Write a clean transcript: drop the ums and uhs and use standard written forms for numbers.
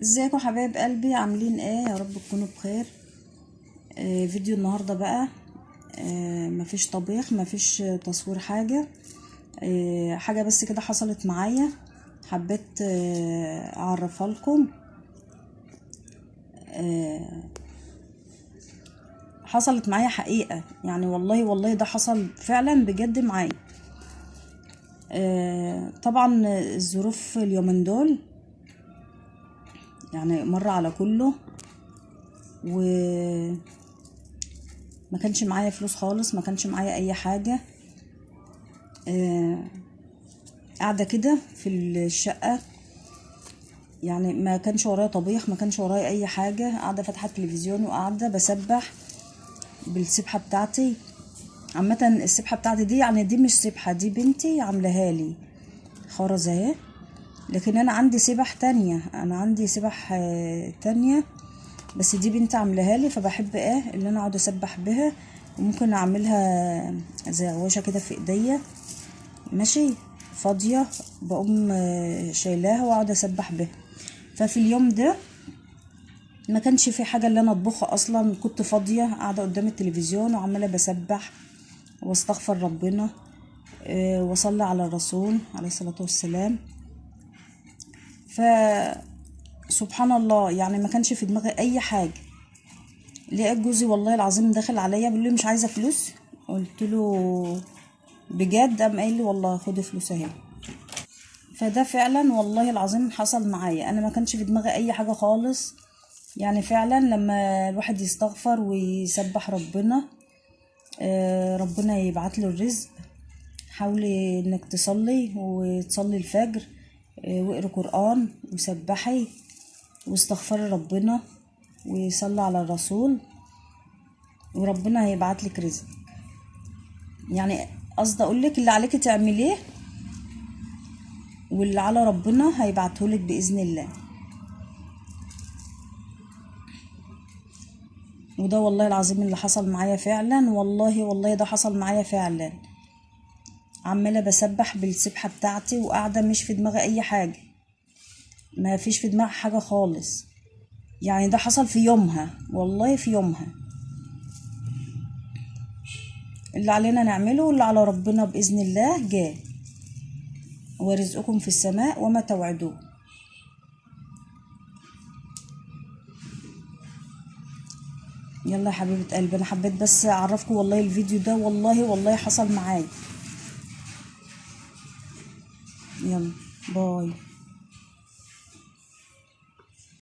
ازيكم حبايب قلبي، عاملين ايه؟ يا رب تكونوا بخير. فيديو النهارده بقى. مفيش طبيخ، مفيش تصوير حاجه. حاجه بس كده حصلت معايا، حبيت اعرفها لكم. حصلت معايا حقيقه، يعني والله ده حصل فعلا بجد معايا. طبعا الظروف اليومين دول يعني مر على كله، وما كانش معايا فلوس خالص، ما كانش معايا اي حاجه. قاعده كده في الشقه، يعني ما كانش ورايا طبيخ، ما كانش ورايا اي حاجه، قاعده فاتحه التلفزيون وقاعده بسبح بالسبحه بتاعتي. عامه السبحه بتاعتي دي، يعني دي مش سبحه، دي بنتي عاملاها لي خرز اهي. لكن انا عندي سبح تانية، انا عندي سبح تانية، بس دي بنتي عاملاها لي، فبحب اللي انا اقعد اسبح بها. وممكن اعملها زي غوشه كده في ايديا، ماشي، فاضيه، بقوم شايلاها واقعد اسبح بها. ففي اليوم ده ما كانش في حاجه اللي انا اطبخها اصلا، كنت فاضيه قاعده قدام التلفزيون وعماله بسبح واستغفر ربنا، واصلي على الرسول عليه الصلاه والسلام. فسبحان الله، يعني ما كانش في دماغي اي حاجه. لقيت جوزي والله العظيم داخل عليا بيقول لي مش عايزه فلوس؟ قلت له بجد؟ قام قايل لي والله خدي فلوس اهي. فده فعلا والله العظيم حصل معايا، انا ما كانش في دماغي اي حاجه خالص. يعني فعلا لما الواحد يستغفر ويسبح ربنا، ربنا يبعت له الرزق. حاولي انك تصلي وتصلي الفجر، واقري قرآن وسبحي واستغفري ربنا وصلي على الرسول، وربنا هيبعت لك رزق. يعني قصدي اقول لك اللي عليك تعمليه، واللي على ربنا هيبعته لك باذن الله. وده والله العظيم اللي حصل معايا فعلا، والله ده حصل معايا فعلا. عماله بسبح بالسبحه بتاعتي وقاعده مش في دماغي اي حاجه، ما فيش في دماغي حاجه خالص. يعني ده حصل في يومها، والله في يومها. اللي علينا نعمله واللي على ربنا باذن الله جاي، ورزقكم في السماء وما توعدون. يلا يا حبيبه قلبي، انا حبيت بس اعرفكم والله الفيديو ده والله حصل معايا. يلا باي.